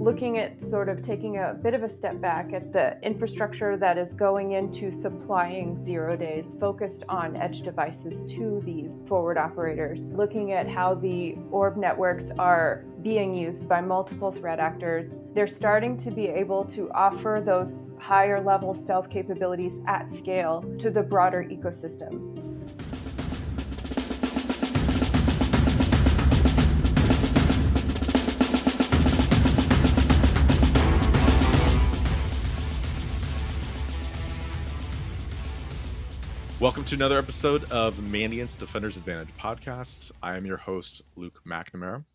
looking at sort of taking a bit of a step back at the infrastructure that is going into supplying 0 days, focused on edge devices to these forward operators, looking at how the orb networks are being used by multiple threat actors. They're starting to be able to offer those higher level stealth capabilities at scale to the broader ecosystem. Welcome to another episode of Mandiant's Defender's Advantage podcast. I am your host, Luke McNamara.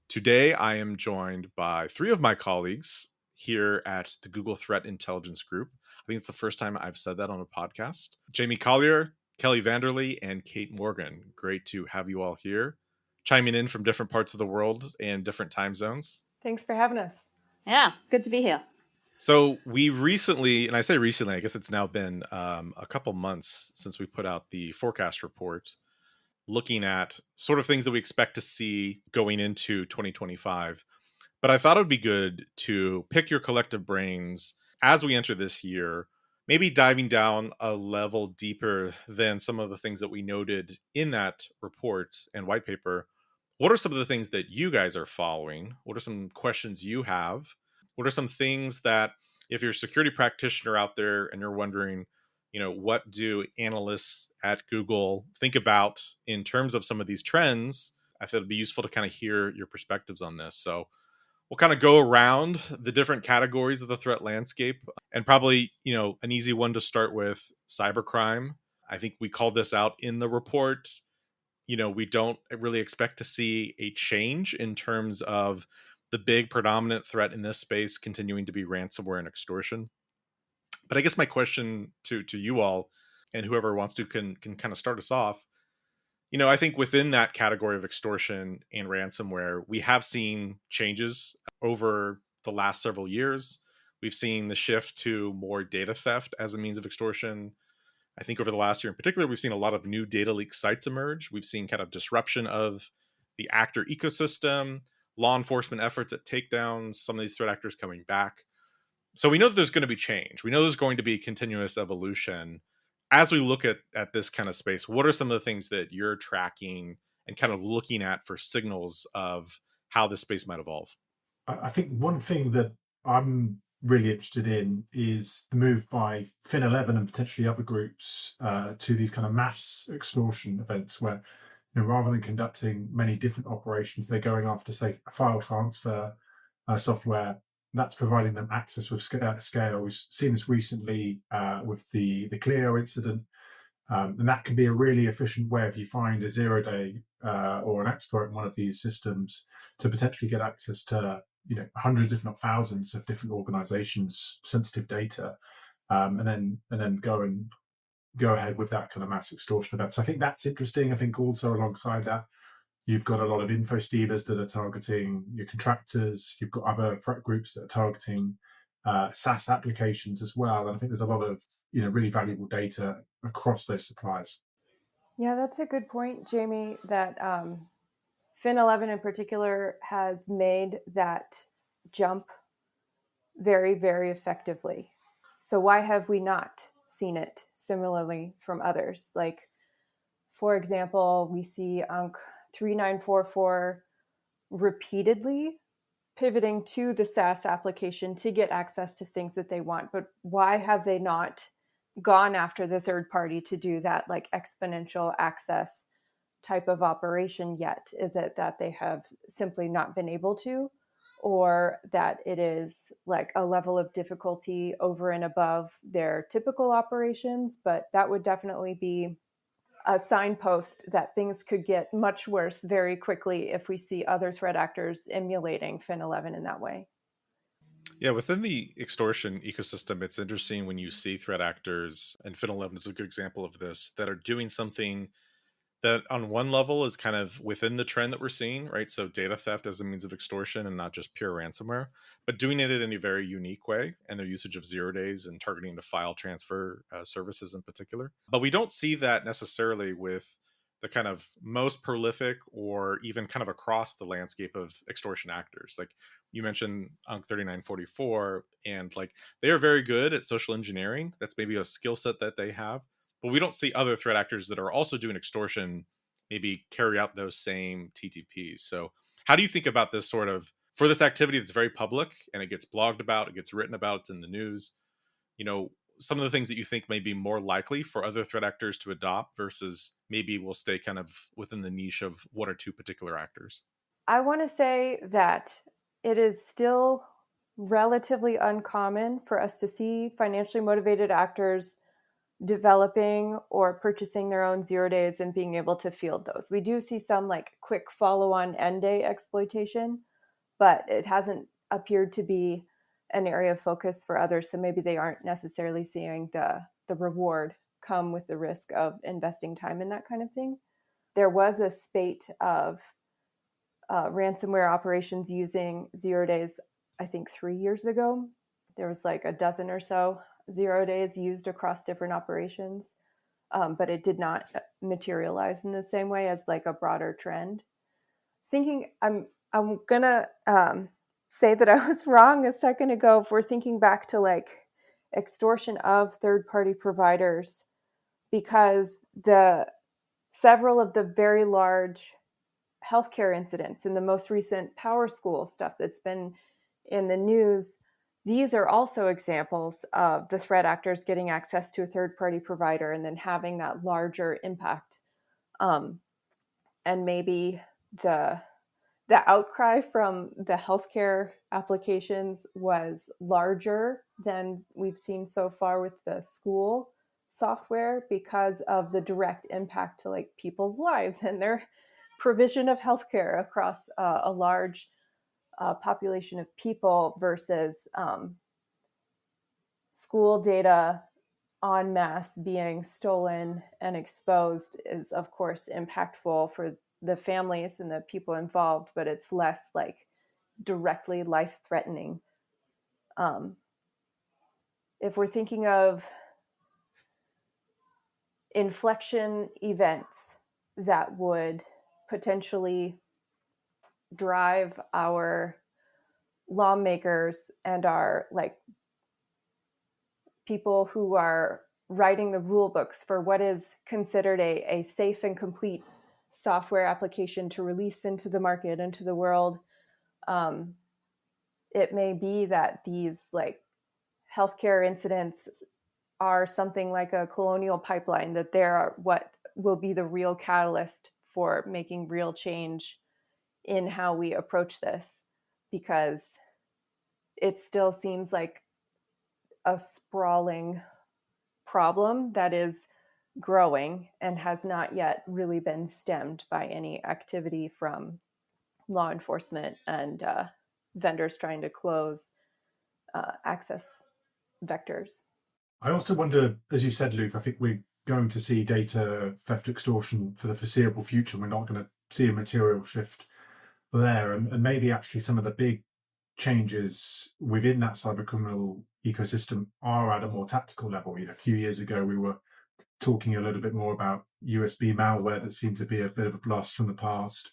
Today, I am joined by three of my colleagues here at the Google Threat Intelligence Group. I think it's the first time I've said that on a podcast. Jamie Collier, Kelli Vanderlee, and Kate Morgan. Great to have you all here, chiming in from different parts of the world and different time zones. Thanks for having us. Yeah, good to be here. So we recently, and I say recently, I guess it's now been a couple months since we put out the forecast report, looking at sort of things that we expect to see going into 2025. But I thought it would be good to pick your collective brains as we enter this year, maybe diving down a level deeper than some of the things that we noted in that report and white paper. What are some of the things that you guys are following? What are some questions you have? What are some things that, if you're a security practitioner out there and you're wondering, what do analysts at Google think about in terms of some of these trends? I thought it'd be useful to kind of hear your perspectives on this. So we'll kind of go around the different categories of the threat landscape, and probably, an easy one to start with, cybercrime. I think we called this out in the report. We don't really expect to see a change in terms of the big predominant threat in this space continuing to be ransomware and extortion. But I guess my question to you all, and whoever wants to can kind of start us off, I think within that category of extortion and ransomware, we have seen changes over the last several years. We've seen the shift to more data theft as a means of extortion. I think over the last year in particular, we've seen a lot of new data leak sites emerge. We've seen kind of disruption of the actor ecosystem, law enforcement efforts at takedowns, some of these threat actors coming back. So we know that there's going to be change. We know there's going to be continuous evolution. As we look at this kind of space, what are some of the things that you're tracking and kind of looking at for signals of how this space might evolve? I think one thing that I'm really interested in is the move by Fin11 and potentially other groups to these kind of mass extortion events where, rather than conducting many different operations, they're going after, say, a file transfer software that's providing them access with scale. We've seen this recently with the Clio incident, and that can be a really efficient way if you find a 0 day or an exploit in one of these systems to potentially get access to hundreds, if not thousands, of different organizations' sensitive data, and then go ahead with that kind of mass extortion event. So I think that's interesting. I think also alongside that, you've got a lot of info stealers that are targeting your contractors. You've got other threat groups that are targeting SaaS applications as well. And I think there's a lot of really valuable data across those suppliers. Yeah, that's a good point, Jamie, that Fin11 in particular has made that jump very, very effectively. So why have we not seen it similarly from others? Like, for example, we see UNC 3944 repeatedly pivoting to the SaaS application to get access to things that they want. But why have they not gone after the third party to do that, like exponential access type of operation yet? Is it that they have simply not been able to, or that it is like a level of difficulty over and above their typical operations? But that would definitely be a signpost that things could get much worse very quickly if we see other threat actors emulating Fin11 in that way. Yeah, within the extortion ecosystem, it's interesting when you see threat actors, and Fin11 is a good example of this, that are doing something that on one level is kind of within the trend that we're seeing, right? So data theft as a means of extortion and not just pure ransomware, but doing it in a very unique way, and their usage of 0 days and targeting to file transfer services in particular. But we don't see that necessarily with the kind of most prolific or even kind of across the landscape of extortion actors. Like you mentioned UNC 3944, and like they are very good at social engineering. That's maybe a skill set that they have, but we don't see other threat actors that are also doing extortion maybe carry out those same TTPs. So how do you think about this sort of, for this activity that's very public and it gets blogged about, it gets written about, it's in the news, you know, some of the things that you think may be more likely for other threat actors to adopt versus maybe we'll stay kind of within the niche of one or two particular actors? I want to say that it is still relatively uncommon for us to see financially motivated actors developing or purchasing their own 0 days and being able to field those. We do see some like quick follow-on end day exploitation, but it hasn't appeared to be an area of focus for others. So maybe they aren't necessarily seeing the reward come with the risk of investing time in that kind of thing. There was a spate of ransomware operations using 0 days, I think 3 years ago. There was like a dozen or so 0 days used across different operations, but it did not materialize in the same way as like a broader trend. I'm gonna say that I was wrong a second ago. If we're thinking back to like extortion of third-party providers, because several of the very large healthcare incidents and the most recent Power School stuff that's been in the news, these are also examples of the threat actors getting access to a third-party provider and then having that larger impact. And maybe the outcry from the healthcare applications was larger than we've seen so far with the school software because of the direct impact to like people's lives and their provision of healthcare across a large population of people versus school data en masse being stolen and exposed is of course impactful for the families and the people involved, but it's less like directly life-threatening. If we're thinking of inflection events that would potentially drive our lawmakers and our like people who are writing the rule books for what is considered a safe and complete software application to release into the market, into the world, it may be that these like healthcare incidents are something like a colonial pipeline, that they're what will be the real catalyst for making real change in how we approach this, because it still seems like a sprawling problem that is growing and has not yet really been stemmed by any activity from law enforcement and vendors trying to close access vectors. I also wonder, as you said, Luke, I think we're going to see data theft extortion for the foreseeable future. We're not going to see a material shift there. And maybe actually some of the big changes within that cybercriminal ecosystem are at a more tactical level. You know, a few years ago, we were talking a little bit more about USB malware that seemed to be a bit of a blast from the past.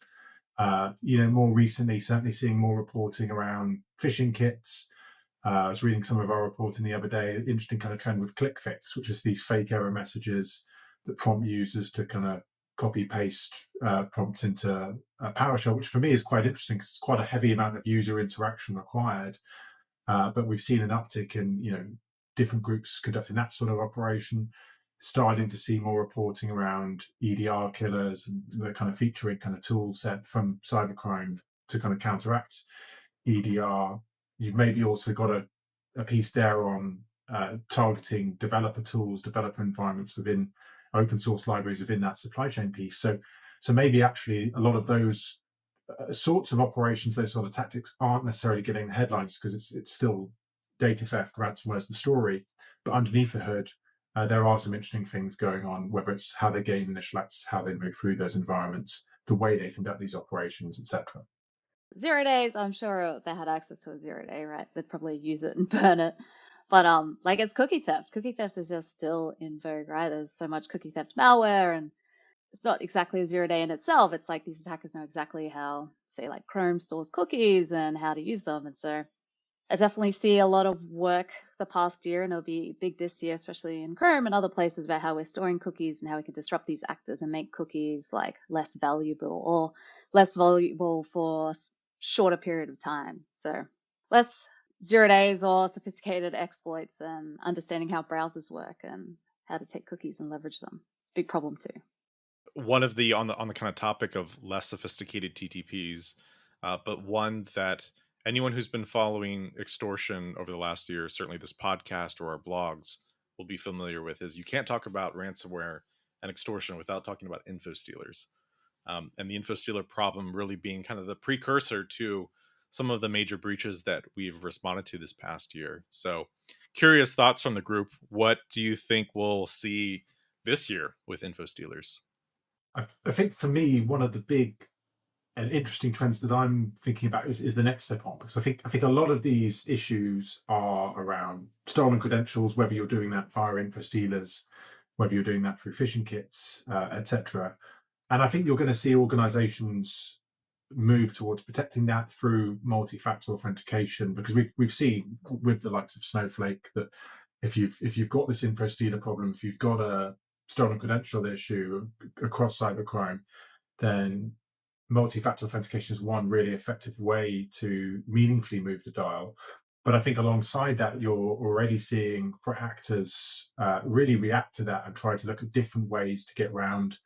More recently, certainly seeing more reporting around phishing kits. I was reading some of our reporting the other day, interesting kind of trend with ClickFix, which is these fake error messages that prompt users to kind of copy paste prompts into PowerShell, which for me is quite interesting because it's quite a heavy amount of user interaction required. But we've seen an uptick in different groups conducting that sort of operation, starting to see more reporting around EDR killers and the kind of featuring kind of tool set from cybercrime to kind of counteract EDR. You've maybe also got a piece there on targeting developer tools, developer environments within open source libraries within that supply chain piece. So maybe actually a lot of those sorts of operations, those sort of tactics aren't necessarily getting the headlines because it's still data theft, ransomware's the story. But underneath the hood, there are some interesting things going on, whether it's how they gain initial access, how they move through those environments, the way they conduct these operations, etc. 0 days, I'm sure they had access to a 0 day, right? They'd probably use it and burn it. But like it's cookie theft. Cookie theft is just still in vogue, right? There's so much cookie theft malware, and it's not exactly a 0-day in itself. It's like these attackers know exactly how, say, like Chrome stores cookies and how to use them. And so I definitely see a lot of work the past year, and it'll be big this year, especially in Chrome and other places, about how we're storing cookies and how we can disrupt these actors and make cookies like less valuable or less valuable for shorter period of time. So less 0 days or sophisticated exploits, and understanding how browsers work and how to take cookies and leverage them. It's a big problem too. One of the on the kind of topic of less sophisticated TTPs, but one that anyone who's been following extortion over the last year, certainly this podcast or our blogs, will be familiar with, is you can't talk about ransomware and extortion without talking about info stealers. And the info stealer problem really being kind of the precursor to some of the major breaches that we've responded to this past year. So curious thoughts from the group. What do you think we'll see this year with info stealers? I think for me, one of the big and interesting trends that I'm thinking about is the next step on, because I think a lot of these issues are around stolen credentials, whether you're doing that via info stealers, whether you're doing that through phishing kits, etc. And I think you're going to see organizations move towards protecting that through multi-factor authentication, because we've seen with the likes of Snowflake that if you've got this info stealer problem, if you've got a stolen credential issue across cybercrime, then multi-factor authentication is one really effective way to meaningfully move the dial. But I think alongside that, you're already seeing threat actors really react to that and try to look at different ways to get around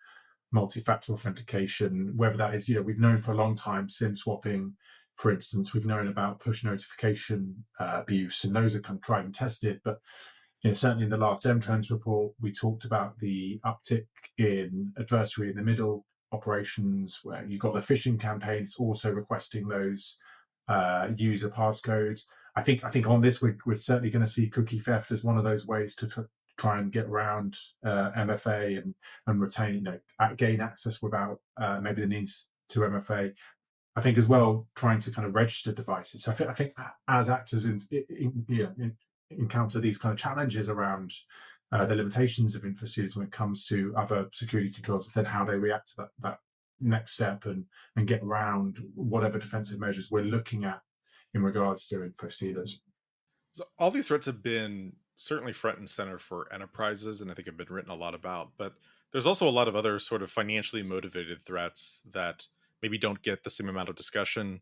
multi-factor authentication, whether that is, we've known for a long time SIM swapping, for instance. We've known about push notification abuse, and those are kind of tried and tested. But certainly in the last M-Trends report, we talked about the uptick in adversary in the middle operations, where you've got the phishing campaigns also requesting those user passcodes. I think on this, we're certainly going to see cookie theft as one of those ways to try and get around MFA and retain, gain access without maybe the need to MFA. I think as well, trying to kind of register devices. So I think as actors encounter these kind of challenges around the limitations of info stealers when it comes to other security controls, then how they react to that next step and get around whatever defensive measures we're looking at in regards to info stealers. So all these threats have been certainly front and center for enterprises, and I think have been written a lot about, but there's also a lot of other sort of financially motivated threats that maybe don't get the same amount of discussion,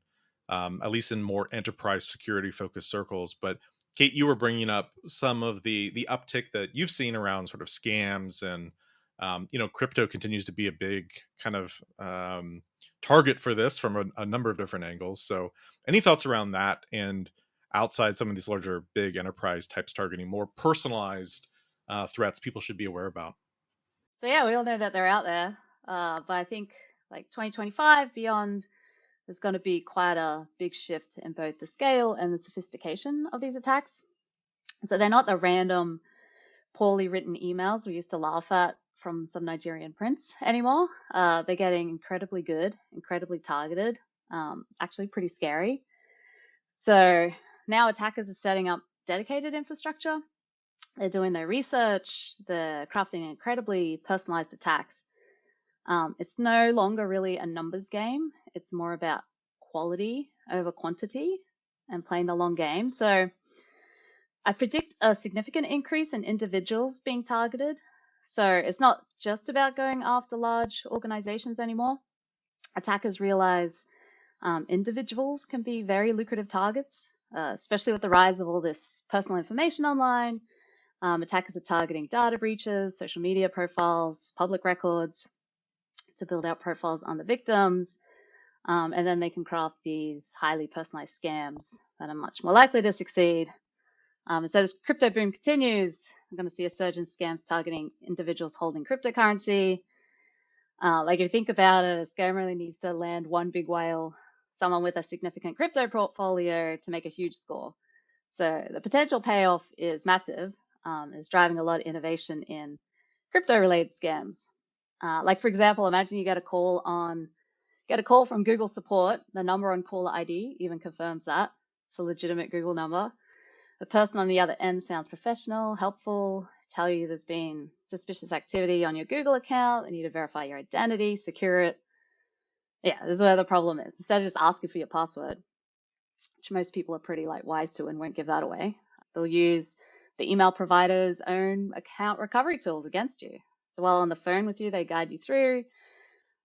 at least in more enterprise security focused circles. But Kate, you were bringing up some of the uptick that you've seen around sort of scams, and crypto continues to be a big kind of target for this from a number of different angles. So any thoughts around that, and outside some of these larger big enterprise types targeting more personalized threats people should be aware about? So yeah, we all know that they're out there, but I think like 2025 beyond, there's going to be quite a big shift in both the scale and the sophistication of these attacks. So they're not the random, poorly written emails we used to laugh at from some Nigerian prince anymore. They're getting incredibly good, incredibly targeted, actually pretty scary. So now attackers are setting up dedicated infrastructure. They're doing their research. They're crafting incredibly personalized attacks. It's no longer really a numbers game. It's more about quality over quantity and playing the long game. So I predict a significant increase in individuals being targeted. So it's not just about going after large organizations anymore. Attackers realize individuals can be very lucrative targets, especially with the rise of all this personal information online. Attackers are targeting data breaches, social media profiles, public records to build out profiles on the victims. And then they can craft these highly personalized scams that are much more likely to succeed. So as crypto boom continues, I'm going to see a surge in scams targeting individuals holding cryptocurrency. Like if you think about it, a scam really needs to land one big whale, someone with a significant crypto portfolio, to make a huge score. So the potential payoff is massive. Is driving a lot of innovation in crypto-related scams. Like for example, imagine you get a call from Google support. The number on caller ID even confirms that it's a legitimate Google number. The person on the other end sounds professional, helpful, tell you there's been suspicious activity on your Google account. They need to verify your identity, secure it. Yeah, this is where the problem is. Instead of just asking for your password, which most people are pretty wise to and won't give that away, they'll use the email provider's own account recovery tools against you. So while on the phone with you, they guide you through,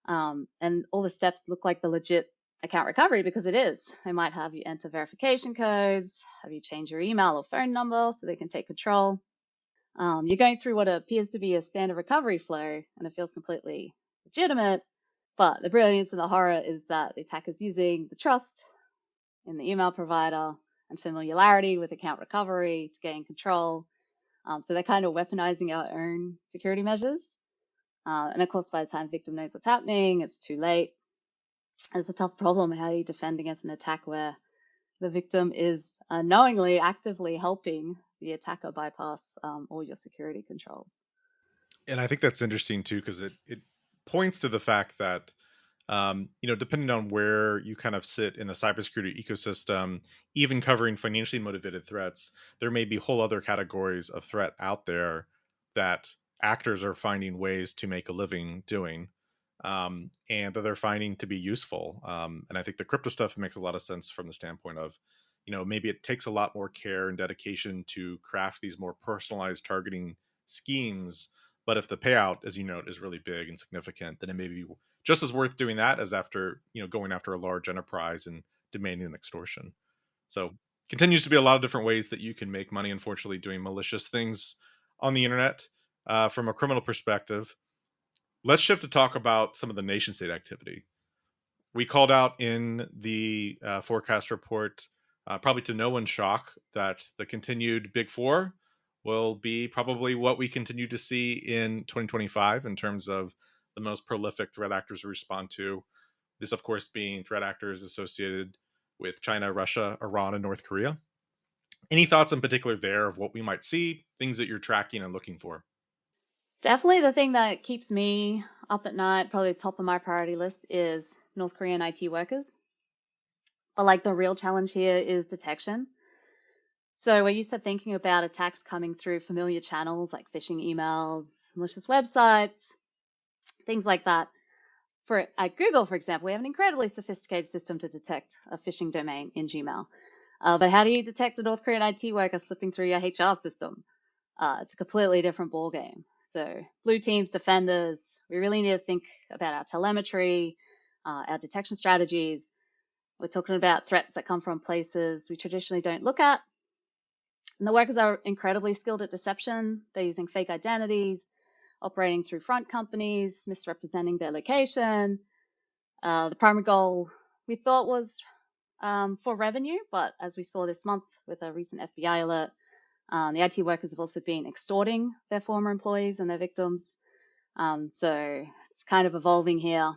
and all the steps look like the legit account recovery because it is. They might have you enter verification codes, have you change your email or phone number so they can take control. You're going through what appears to be a standard recovery flow, and it feels completely legitimate. But the brilliance and the horror is that the attacker's using the trust in the email provider and familiarity with account recovery to gain control. So they're kind of weaponizing our own security measures. And of course, by the time the victim knows what's happening, it's too late. It's a tough problem. How do you defend against an attack where the victim is knowingly, actively helping the attacker bypass all your security controls? And I think that's interesting too, because it points to the fact that depending on where you kind of sit in the cybersecurity ecosystem, even covering financially motivated threats, there may be whole other categories of threat out there that actors are finding ways to make a living doing, and that they're finding to be useful. And I think the crypto stuff makes a lot of sense from the standpoint of, maybe it takes a lot more care and dedication to craft these more personalized targeting schemes. But if the payout, as you note, is really big and significant, then it may be just as worth doing that as after, going after a large enterprise and demanding an extortion. So continues to be a lot of different ways that you can make money, unfortunately, doing malicious things on the internet. From a criminal perspective, let's shift to talk about some of the nation state activity. We called out in the forecast report, probably to no one's shock, that the continued Big Four will be probably what we continue to see in 2025 in terms of the most prolific threat actors we respond to. This, of course, being threat actors associated with China, Russia, Iran, and North Korea. Any thoughts in particular there of what we might see, things that you're tracking and looking for? Definitely the thing that keeps me up at night, probably top of my priority list, is North Korean IT workers. But the real challenge here is detection. So we're used to thinking about attacks coming through familiar channels like phishing emails, malicious websites, things like that. At Google, for example, we have an incredibly sophisticated system to detect a phishing domain in Gmail. But how do you detect a North Korean IT worker slipping through your HR system? It's a completely different ballgame. So blue teams, defenders, we really need to think about our telemetry, our detection strategies. We're talking about threats that come from places we traditionally don't look at. And the workers are incredibly skilled at deception. They're using fake identities, operating through front companies, misrepresenting their location. The primary goal we thought was for revenue, but as we saw this month with a recent FBI alert, the IT workers have also been extorting their former employees and their victims. So it's kind of evolving here.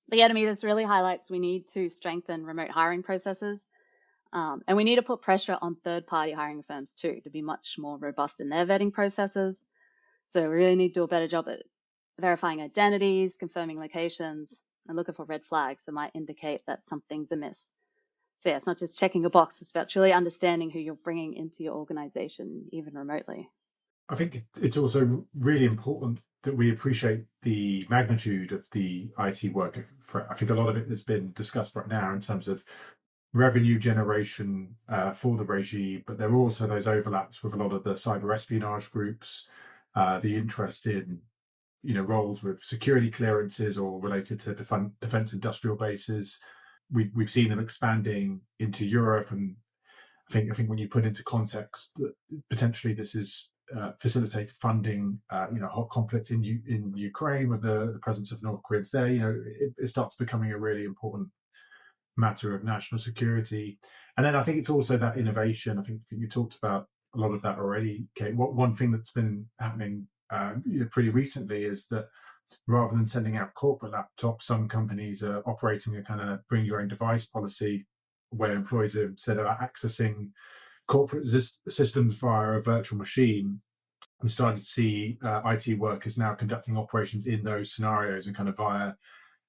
But yeah, to me, this really highlights we need to strengthen remote hiring processes. And we need to put pressure on third-party hiring firms too to be much more robust in their vetting processes. So we really need to do a better job at verifying identities, confirming locations, and looking for red flags that might indicate that something's amiss. So yeah, it's not just checking a box, it's about truly understanding who you're bringing into your organization, even remotely. I think it's also really important that we appreciate the magnitude of the IT work threat. I think a lot of it has been discussed right now in terms of revenue generation for the regime, but there are also those overlaps with a lot of the cyber espionage groups, the interest in roles with security clearances or related to defense industrial bases. We've seen them expanding into Europe, and I think when you put into context that potentially this is facilitated funding, hot conflict in Ukraine with the presence of North Koreans there, it starts becoming a really important matter of national security. And then I think it's also that innovation. I think you talked about a lot of that already, Kate. One thing that's been happening pretty recently is that rather than sending out corporate laptops, some companies are operating a kind of bring your own device policy where employees are, instead of accessing corporate systems via a virtual machine, I'm starting to see IT workers now conducting operations in those scenarios and kind of via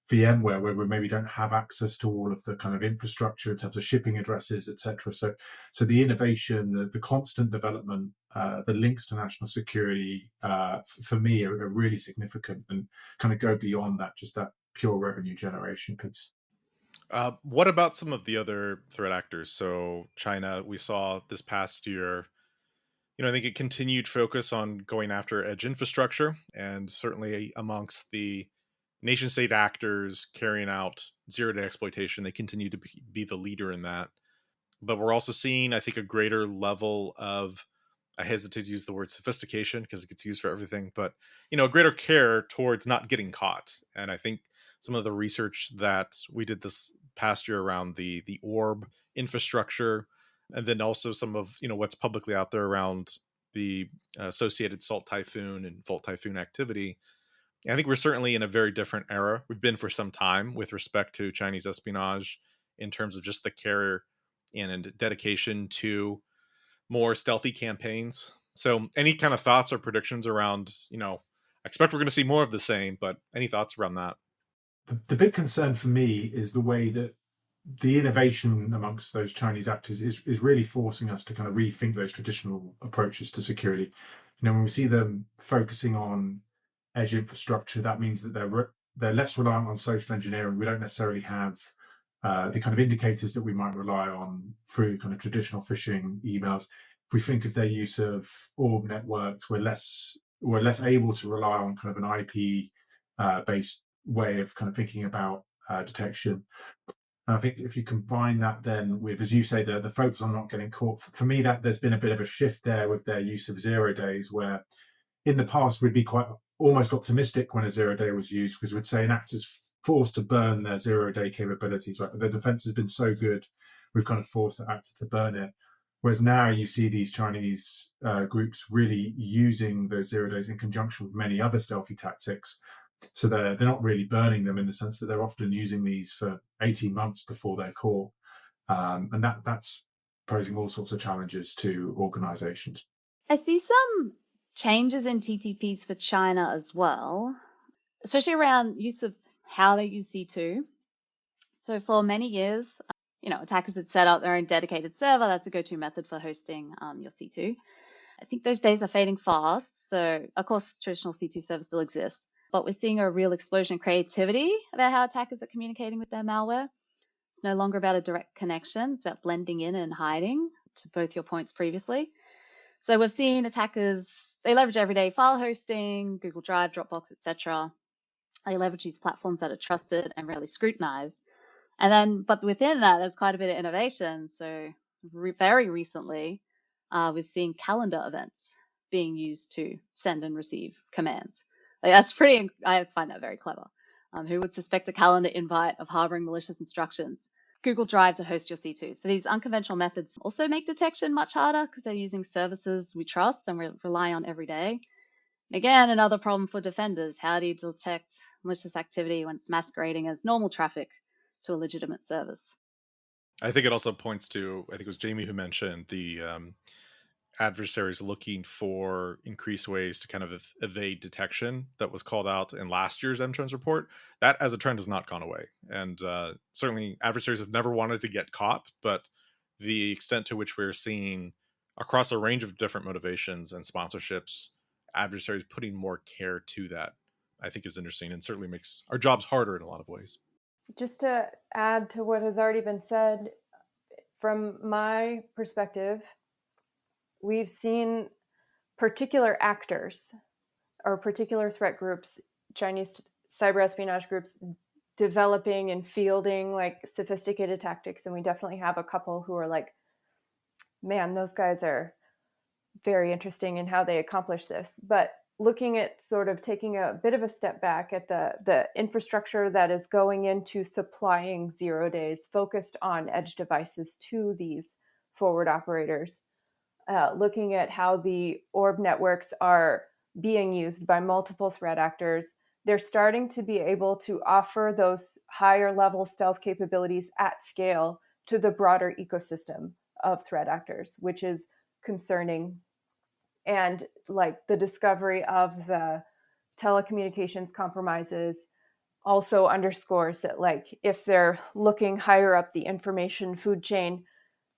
VMware, where we maybe don't have access to all of the kind of infrastructure in terms of shipping addresses, etc. So the innovation, the constant development, the links to national security, for me, are really significant and kind of go beyond that, just that pure revenue generation piece. What about some of the other threat actors? So China, we saw this past year, I think it continued focus on going after edge infrastructure, and certainly amongst the nation state actors carrying out zero-day exploitation, they continue to be the leader in that. But we're also seeing, I think, a greater level of, I hesitate to use the word sophistication because it gets used for everything, but a greater care towards not getting caught. And I think some of the research that we did this past year around the orb infrastructure, and then also some of what's publicly out there around the associated Salt Typhoon and Volt Typhoon activity. I think we're certainly in a very different era. We've been for some time with respect to Chinese espionage in terms of just the care and dedication to more stealthy campaigns. So any kind of thoughts or predictions around, I expect we're going to see more of the same, but any thoughts around that? The big concern for me is the way that the innovation amongst those Chinese actors is really forcing us to kind of rethink those traditional approaches to security. When we see them focusing on edge infrastructure, that means that they're less reliant on social engineering. We don't necessarily have the kind of indicators that we might rely on through kind of traditional phishing emails. If we think of their use of orb networks, we're less able to rely on kind of an IP based way of kind of thinking about detection. And I think if you combine that then with, as you say, the focus on not getting caught, for me, that there's been a bit of a shift there with their use of 0 days, where in the past we'd be quite almost optimistic when a 0 day was used, because we'd say an actor's forced to burn their 0 day capabilities, right? The defense has been so good, we've kind of forced the actor to burn it. Whereas now you see these Chinese groups really using those 0 days in conjunction with many other stealthy tactics. So they're not really burning them in the sense that they're often using these for 18 months before they're caught. And that's posing all sorts of challenges to organizations. I see some changes in TTPs for China as well, especially around use of how they use C2. So for many years, attackers had set up their own dedicated server. That's the go-to method for hosting your C2. I think those days are fading fast. So of course, traditional C2 servers still exist, but we're seeing a real explosion of creativity about how attackers are communicating with their malware. It's no longer about a direct connection. It's about blending in and hiding, to both your points previously. So we've seen attackers, they leverage everyday file hosting, Google Drive, Dropbox, etc. They leverage these platforms that are trusted and rarely scrutinized. But within that, there's quite a bit of innovation. So very recently, we've seen calendar events being used to send and receive commands. That's I find that very clever. Who would suspect a calendar invite of harboring malicious instructions? Google Drive to host your C2. So these unconventional methods also make detection much harder because they're using services we trust and we rely on every day. Again, another problem for defenders. How do you detect malicious activity when it's masquerading as normal traffic to a legitimate service? I think it also points to, I think it was Jamie who mentioned the adversaries looking for increased ways to kind of evade detection that was called out in last year's M-Trends report. That as a trend has not gone away. And certainly adversaries have never wanted to get caught, but the extent to which we're seeing across a range of different motivations and sponsorships, adversaries putting more care to that, I think is interesting and certainly makes our jobs harder in a lot of ways. Just to add to what has already been said, from my perspective, we've seen particular actors or particular threat groups, Chinese cyber espionage groups, developing and fielding like sophisticated tactics. And we definitely have a couple who are like, man, those guys are very interesting in how they accomplish this. But looking at sort of taking a bit of a step back at the infrastructure that is going into supplying 0 days focused on edge devices to these forward operators, looking at how the orb networks are being used by multiple threat actors, they're starting to be able to offer those higher level stealth capabilities at scale to the broader ecosystem of threat actors, which is concerning. And like the discovery of the telecommunications compromises also underscores that, like, if they're looking higher up the information food chain,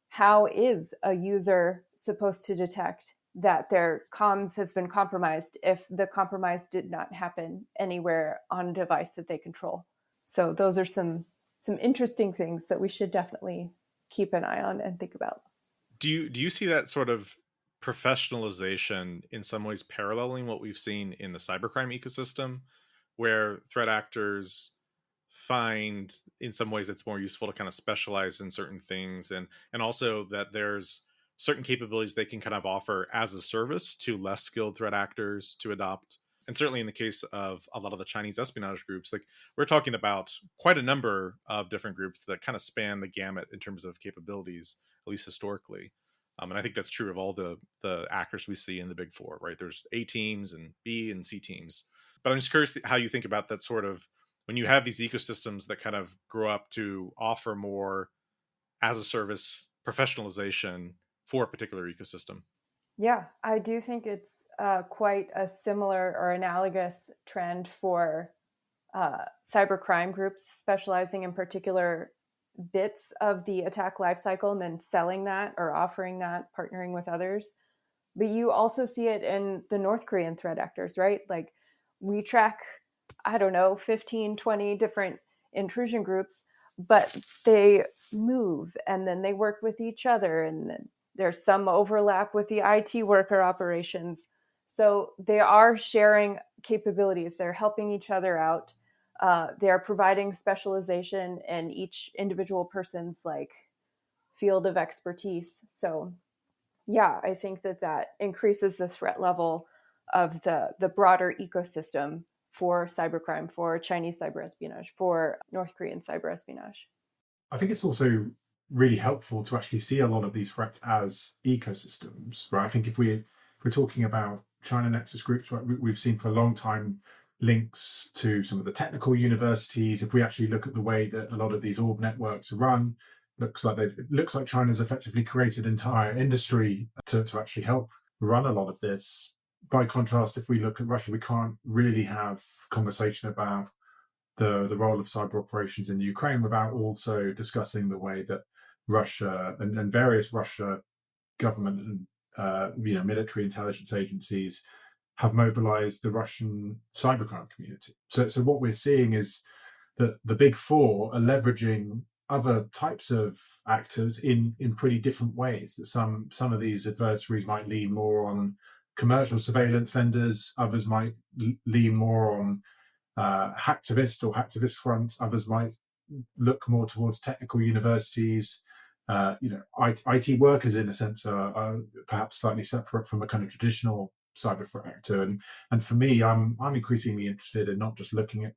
how is a user supposed to detect that their comms have been compromised if the compromise did not happen anywhere on a device that they control? So those are some interesting things that we should definitely keep an eye on and think about. Do you see that sort of professionalization in some ways paralleling what we've seen in the cybercrime ecosystem, where threat actors find in some ways it's more useful to kind of specialize in certain things, and also that there's certain capabilities they can kind of offer as a service to less skilled threat actors to adopt? And certainly in the case of a lot of the Chinese espionage groups, like, we're talking about quite a number of different groups that kind of span the gamut in terms of capabilities, at least historically. And I think that's true of all the actors we see in the big four, right? There's A teams and B and C teams. But I'm just curious how you think about that sort of, when you have these ecosystems that kind of grow up to offer more as a service professionalization for a particular ecosystem. Yeah, I do think it's quite a similar or analogous trend for cybercrime groups specializing in particular bits of the attack lifecycle and then selling that or offering that, partnering with others. But you also see it in the North Korean threat actors, right? Like, we track, I don't know, 15, 20 different intrusion groups, but they move and then they work with each other, and then there's some overlap with the IT worker operations. So they are sharing capabilities. They're helping each other out. They're providing specialization in each individual person's like field of expertise. So yeah, I think that increases the threat level of the broader ecosystem for cybercrime, for Chinese cyber espionage, for North Korean cyber espionage. I think it's also really helpful to actually see a lot of these threats as ecosystems, right? I think if we're talking about China Nexus groups, right, we've seen for a long time links to some of the technical universities. If we actually look at the way that a lot of these orb networks are run, it looks like China's effectively created an entire industry to actually help run a lot of this. By contrast, if we look at Russia, we can't really have conversation about the role of cyber operations in Ukraine without also discussing the way that Russia and various Russia government and military intelligence agencies have mobilized the Russian cybercrime community. So what we're seeing is that the big four are leveraging other types of actors in pretty different ways. That some of these adversaries might lean more on commercial surveillance vendors, others might lean more on hacktivist or hacktivist fronts. Others might look more towards technical universities. IT workers, in a sense, are perhaps slightly separate from a kind of traditional cyber threat actor. And for me, I'm increasingly interested in not just looking at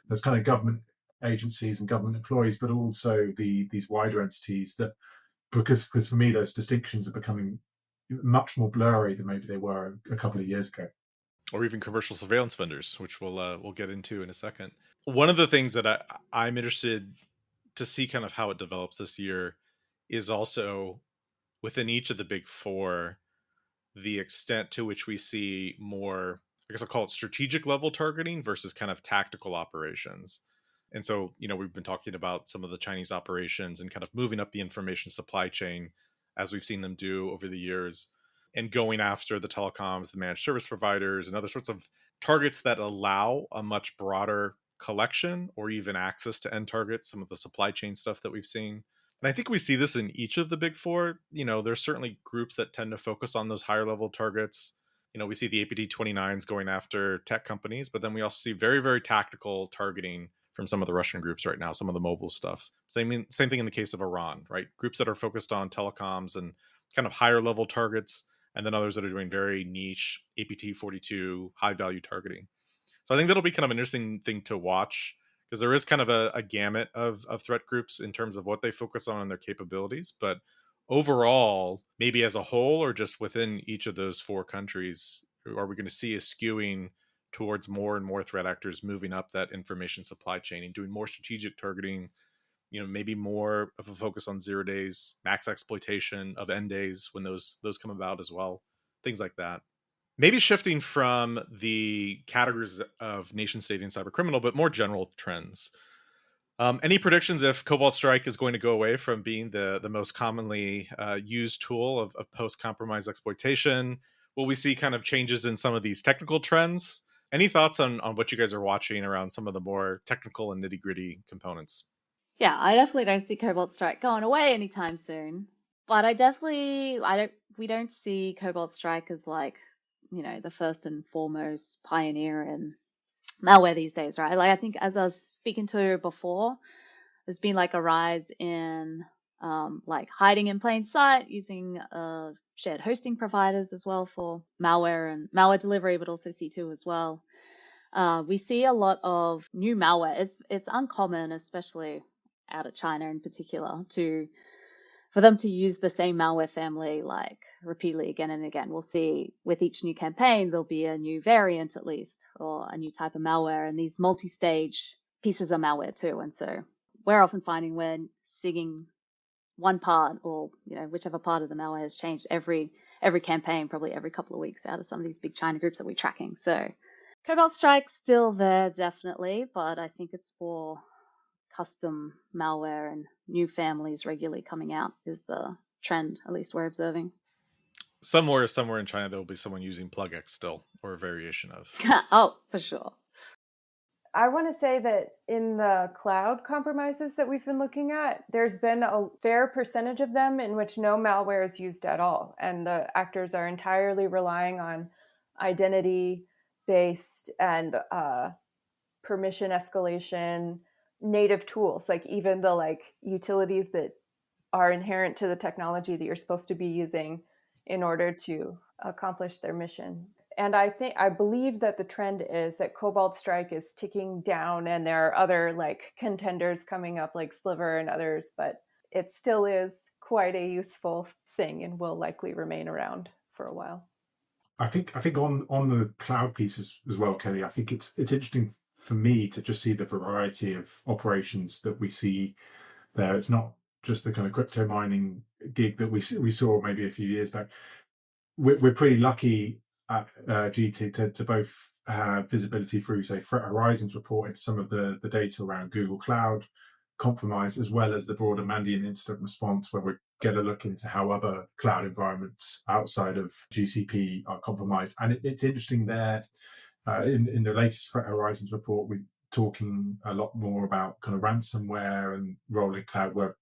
those kind of government agencies and government employees, but also these wider entities that, because for me, those distinctions are becoming much more blurry than maybe they were a couple of years ago. Or even commercial surveillance vendors, which we'll get into in a second. One of the things that I'm interested to see kind of how it develops this year is also within each of the big four, the extent to which we see more, I guess I'll call it strategic level targeting versus kind of tactical operations. And so, we've been talking about some of the Chinese operations and kind of moving up the information supply chain as we've seen them do over the years, and going after the telecoms, the managed service providers, and other sorts of targets that allow a much broader collection or even access to end targets, some of the supply chain stuff that we've seen. And I think we see this in each of the big four. There's certainly groups that tend to focus on those higher level targets. We see the APT 29s going after tech companies, but then we also see very, very tactical targeting from some of the Russian groups right now, some of the mobile stuff. Same thing in the case of Iran, right? Groups that are focused on telecoms and kind of higher level targets, and then others that are doing very niche APT 42 high value targeting. So I think that'll be kind of an interesting thing to watch, because there is kind of a gamut of threat groups in terms of what they focus on and their capabilities. But overall, maybe as a whole or just within each of those four countries, are we going to see a skewing towards more and more threat actors moving up that information supply chain and doing more strategic targeting, maybe more of a focus on 0 days, max exploitation of end days when those come about as well, things like that. Maybe shifting from the categories of nation state and cyber criminal, but more general trends. Any predictions if Cobalt Strike is going to go away from being the most commonly used tool of post-compromise exploitation? Will we see kind of changes in some of these technical trends? Any thoughts on what you guys are watching around some of the more technical and nitty-gritty components? Yeah, I definitely don't see Cobalt Strike going away anytime soon. But we don't see Cobalt Strike as like, the first and foremost pioneer in malware these days, right? Like I think as I was speaking to before, there's been like a rise in like hiding in plain sight using shared hosting providers as well for malware and malware delivery, but also C2 as well. We see a lot of new malware. It's uncommon, especially out of China in particular, for them to use the same malware family like repeatedly again and again. We'll see with each new campaign, there'll be a new variant at least, or a new type of malware, and these multi-stage pieces of malware too. And so we're often finding we're SIGing one part, or whichever part of the malware has changed every campaign, probably every couple of weeks out of some of these big China groups that we're tracking. So Cobalt Strike's still there, definitely, but I think it's more custom malware and new families regularly coming out is the trend, at least we're observing. Somewhere in China, there will be someone using PlugX still, or a variation of. Oh, for sure. I want to say that in the cloud compromises that we've been looking at, there's been a fair percentage of them in which no malware is used at all. And the actors are entirely relying on identity-based and permission escalation native tools, like even the utilities that are inherent to the technology that you're supposed to be using in order to accomplish their mission. And I believe that the trend is that Cobalt Strike is ticking down, and there are other contenders coming up like Sliver and others, but it still is quite a useful thing and will likely remain around for a while. I think on the cloud piece as well, Kelly, I think it's interesting for me to just see the variety of operations that we see there. It's not just the kind of crypto mining gig that we saw maybe a few years back. We're pretty lucky at GT to both have visibility through, say, Threat Horizons report into some of the data around Google Cloud compromise, as well as the broader Mandiant incident response, where we get a look into how other cloud environments outside of GCP are compromised. And it's interesting there, in the latest Threat Horizons report, we're talking a lot more about kind of ransomware and rolling cloud, where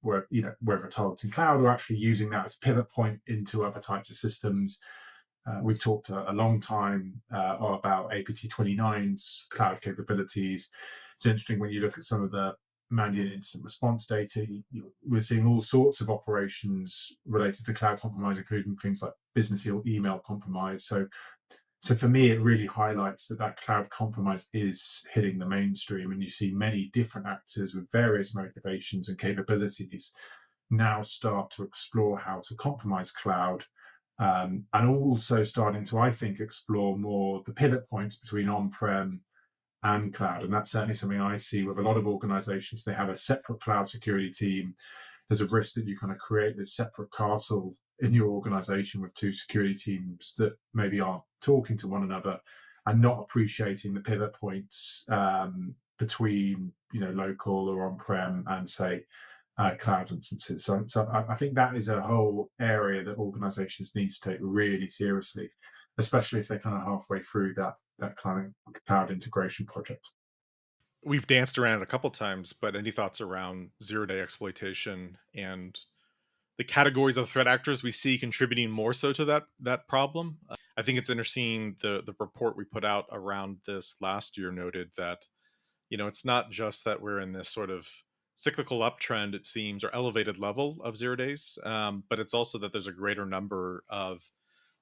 whether targeting cloud or actually using that as a pivot point into other types of systems. We've talked a long time about APT29's cloud capabilities. It's interesting when you look at some of the Mandiant incident response data, we're seeing all sorts of operations related to cloud compromise, including things like business email compromise. So for me, it really highlights that cloud compromise is hitting the mainstream, and you see many different actors with various motivations and capabilities now start to explore how to compromise cloud. And also starting to, I think, explore more the pivot points between on-prem and cloud. And that's certainly something I see with a lot of organizations. They have a separate cloud security team. There's a risk that you kind of create this separate castle in your organization with two security teams that maybe aren't talking to one another and not appreciating the pivot points between local or on-prem and, say, cloud instances. So I think that is a whole area that organizations need to take really seriously, especially if they're kind of halfway through that kind of cloud integration project. We've danced around it a couple times, but any thoughts around zero-day exploitation and the categories of threat actors we see contributing more so to that problem? I think it's interesting, the report we put out around this last year noted that it's not just that we're in this sort of cyclical uptrend, it seems, or elevated level of 0 days, but it's also that there's a greater number of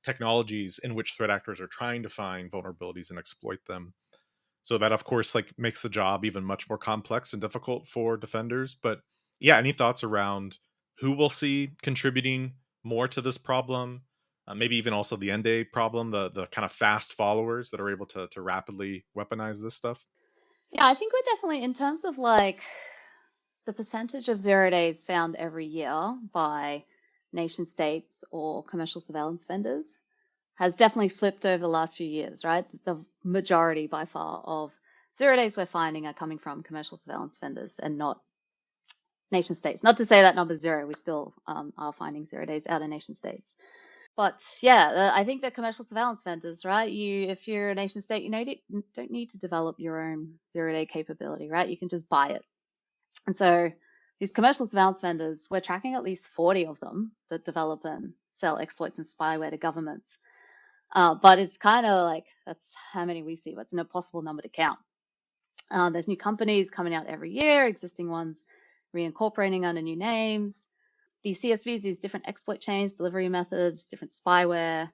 technologies in which threat actors are trying to find vulnerabilities and exploit them. So that, of course, makes the job even much more complex and difficult for defenders. But yeah, any thoughts around who we'll see contributing more to this problem? Maybe even also the end day problem, the kind of fast followers that are able to rapidly weaponize this stuff? Yeah, I think we're definitely, in terms of the percentage of 0 days found every year by nation states or commercial surveillance vendors, has definitely flipped over the last few years, right? The majority by far of 0 days we're finding are coming from commercial surveillance vendors and not nation states. Not to say that number's zero, we still are finding 0 days out of nation states. But yeah, I think the commercial surveillance vendors, right? If you're a nation state, you don't need to develop your own 0-day capability, right? You can just buy it. And so these commercial surveillance vendors, we're tracking at least 40 of them that develop and sell exploits and spyware to governments. But it's kind of like, that's how many we see, but it's an impossible number to count. There's new companies coming out every year, existing ones reincorporating under new names. These CSVs use different exploit chains, delivery methods, different spyware.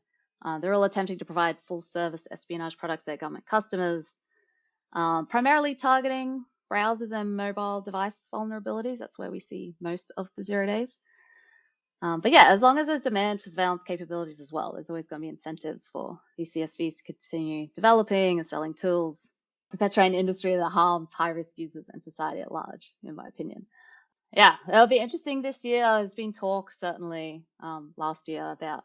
They're all attempting to provide full service espionage products to their government customers, primarily targeting browsers and mobile device vulnerabilities. That's where we see most of the 0 days. But yeah, as long as there's demand for surveillance capabilities as well, there's always going to be incentives for these CSVs to continue developing and selling tools, perpetuating an industry that harms high-risk users and society at large, in my opinion. Yeah, it'll be interesting this year. There's been talk certainly last year about,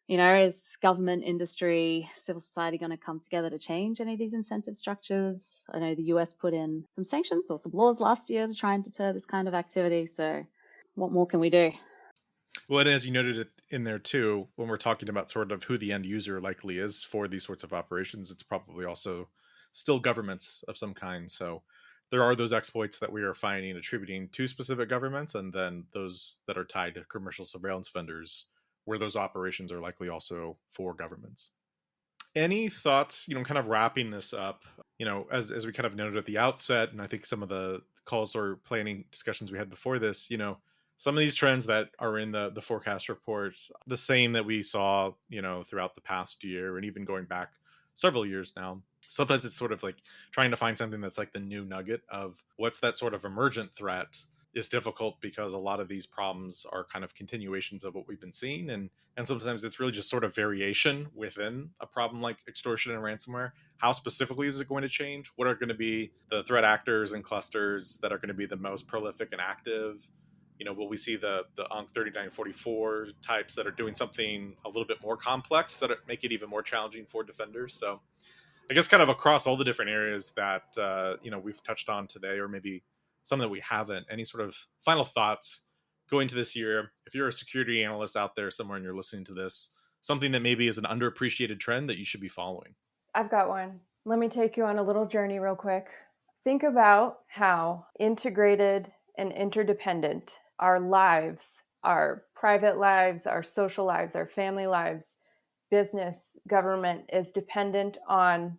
is government, industry, civil society going to come together to change any of these incentive structures? I know the US put in some sanctions or some laws last year to try and deter this kind of activity. So what more can we do? Well, and as you noted it in there too, when we're talking about sort of who the end user likely is for these sorts of operations, it's probably also still governments of some kind. So there are those exploits that we are finding attributing to specific governments, and then those that are tied to commercial surveillance vendors, where those operations are likely also for governments. Any thoughts, kind of wrapping this up, as we kind of noted at the outset, and I think some of the calls or planning discussions we had before this, some of these trends that are in the forecast reports, the same that we saw, throughout the past year and even going back several years now. Sometimes it's sort of like trying to find something that's like the new nugget of what's that sort of emergent threat is difficult, because a lot of these problems are kind of continuations of what we've been seeing. And sometimes it's really just sort of variation within a problem like extortion and ransomware. How specifically is it going to change? What are going to be the threat actors and clusters that are going to be the most prolific and active? Will we see the ONC 3944 types that are doing something a little bit more complex that make it even more challenging for defenders? So I guess kind of across all the different areas that, we've touched on today, or maybe some that we haven't, any sort of final thoughts going to this year? If you're a security analyst out there somewhere and you're listening to this, something that maybe is an underappreciated trend that you should be following. I've got one. Let me take you on a little journey real quick. Think about how integrated and interdependent our lives, our private lives, our social lives, our family lives, business, government is dependent on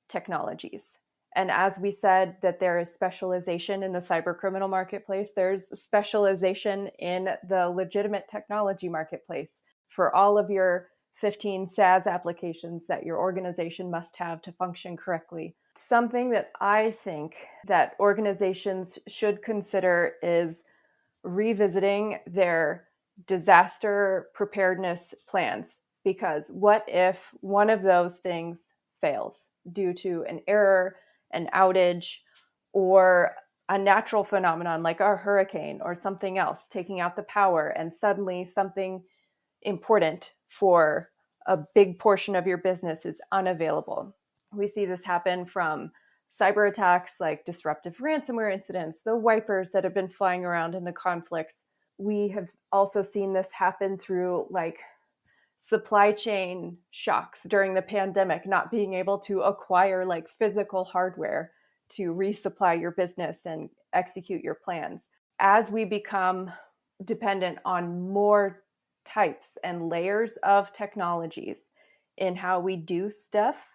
technologies. And as we said, that there is specialization in the cyber criminal marketplace, there's specialization in the legitimate technology marketplace for all of your 15 SaaS applications that your organization must have to function correctly. Something that I think that organizations should consider is revisiting their disaster preparedness plans. Because what if one of those things fails due to an error, an outage, or a natural phenomenon like a hurricane or something else taking out the power, and suddenly something important for a big portion of your business is unavailable? We see this happen from cyber attacks like disruptive ransomware incidents, the wipers that have been flying around in the conflicts. We have also seen this happen through like supply chain shocks during the pandemic, not being able to acquire like physical hardware to resupply your business and execute your plans. As we become dependent on more types and layers of technologies in how we do stuff,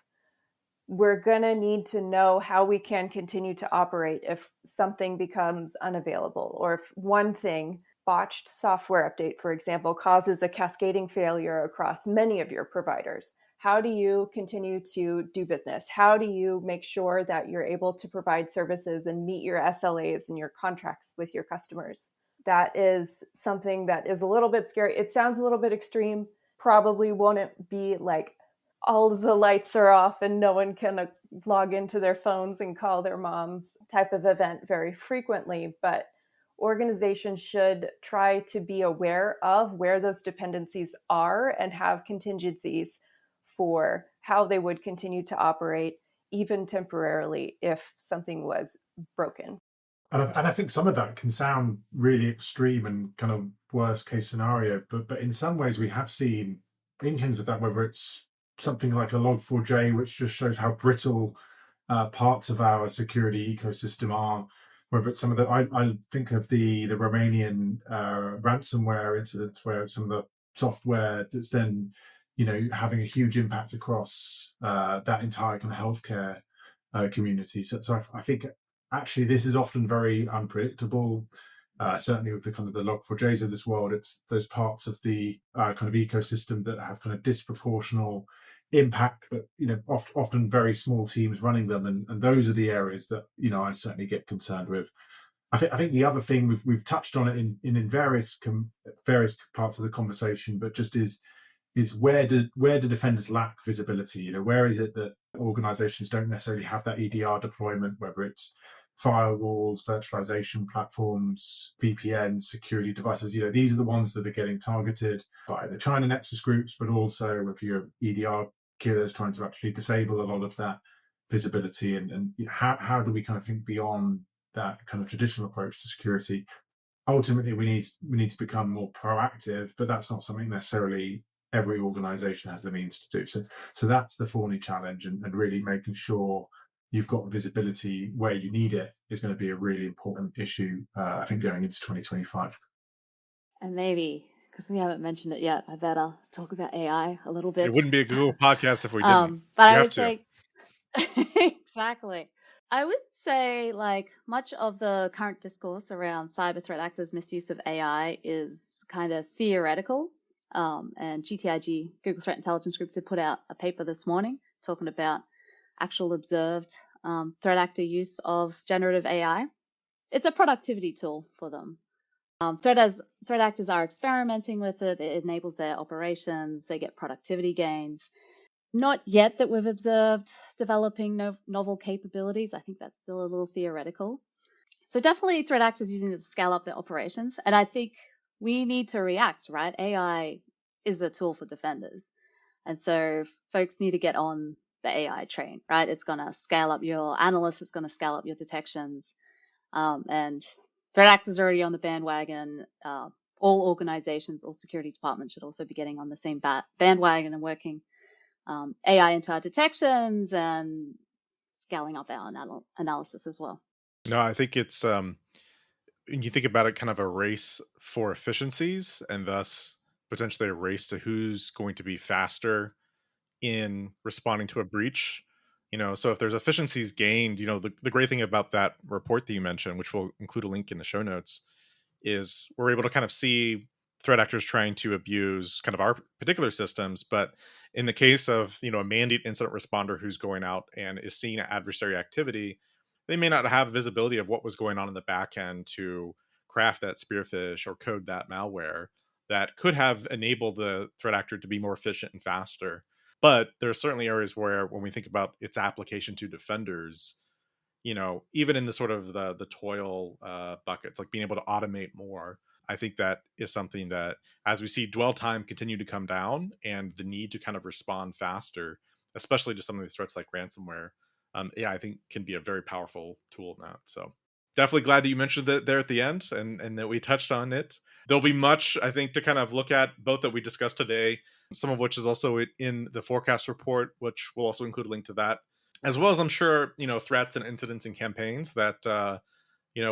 we're going to need to know how we can continue to operate if something becomes unavailable, or if one thing, botched software update, for example, causes a cascading failure across many of your providers. How do you continue to do business? How do you make sure that you're able to provide services and meet your SLAs and your contracts with your customers? That is something that is a little bit scary. It sounds a little bit extreme. Probably won't be like all of the lights are off and no one can log into their phones and call their moms type of event very frequently. But organizations should try to be aware of where those dependencies are and have contingencies for how they would continue to operate, even temporarily, if something was broken. And I think some of that can sound really extreme and kind of worst case scenario, but in some ways we have seen inklings of that, whether it's something like a Log4j, which just shows how brittle parts of our security ecosystem are, whether it's some of the, I think of the Romanian ransomware incidents where some of the software that's then, having a huge impact across that entire kind of healthcare community. So I think actually this is often very unpredictable. Certainly with the kind of the Log4js of this world, it's those parts of the kind of ecosystem that have kind of disproportional impact, but often very small teams running them, and those are the areas that I certainly get concerned with. I think the other thing we've touched on it in various parts of the conversation, but just is where do defenders lack visibility? Where is it that organizations don't necessarily have that EDR deployment, whether it's firewalls, virtualization platforms, VPN, security devices? These are the ones that are getting targeted by the China Nexus groups, but also with your EDR killers trying to actually disable a lot of that visibility. And how do we kind of think beyond that kind of traditional approach to security? Ultimately, we need to become more proactive, but that's not something necessarily every organization has the means to do. So that's the thorny challenge, and really making sure you've got visibility where you need it is going to be a really important issue, I think, going into 2025. And maybe, because we haven't mentioned it yet, I better talk about AI a little bit. It wouldn't be a Google podcast if we didn't. But I would say, exactly. I would say, like, much of the current discourse around cyber threat actors' misuse of AI is kind of theoretical. And GTIG, Google Threat Intelligence Group, did put out a paper this morning talking about actual observed threat actor use of generative AI. It's a productivity tool for them. Threat actors are experimenting with it. It enables their operations. They get productivity gains. Not yet that we've observed developing novel capabilities. I think that's still a little theoretical. So definitely threat actors using it to scale up their operations. And I think we need to react, right? AI is a tool for defenders. And so folks need to get on the AI train, right? It's going to scale up your analysts. It's going to scale up your detections. And threat actors are already on the bandwagon. All organizations, all security departments should also be getting on the same bandwagon and working AI into our detections and scaling up our analysis as well. No, I think it's when you think about it, kind of a race for efficiencies, and thus potentially a race to who's going to be faster in responding to a breach. So if there's efficiencies gained, the great thing about that report that you mentioned, which we'll include a link in the show notes, is we're able to kind of see threat actors trying to abuse kind of our particular systems. But in the case of, a Mandiant incident responder who's going out and is seeing adversary activity, they may not have visibility of what was going on in the back end to craft that spearfish or code that malware that could have enabled the threat actor to be more efficient and faster. But there are certainly areas where, when we think about its application to defenders, even in the sort of the toil buckets, like being able to automate more, I think that is something that, as we see dwell time continue to come down and the need to kind of respond faster, especially to some of these threats like ransomware, I think can be a very powerful tool now. So definitely glad that you mentioned it there at the end and that we touched on it. There'll be much, I think, to kind of look at, both that we discussed today, some of which is also in the forecast report, which we'll also include a link to that, as well as, I'm sure, threats and incidents and campaigns that,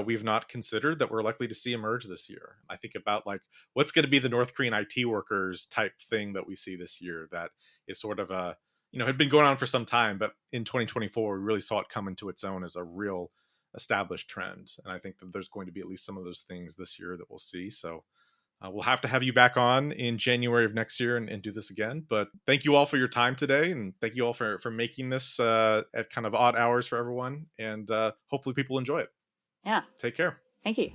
we've not considered that we're likely to see emerge this year. I think about, like, what's going to be the North Korean IT workers type thing that we see this year that is sort of had been going on for some time, but in 2024, we really saw it come into its own as a real established trend. And I think that there's going to be at least some of those things this year that we'll see. So we'll have to have you back on in January of next year and do this again. But thank you all for your time today. And thank you all for making this at kind of odd hours for everyone. And hopefully people enjoy it. Yeah. Take care. Thank you.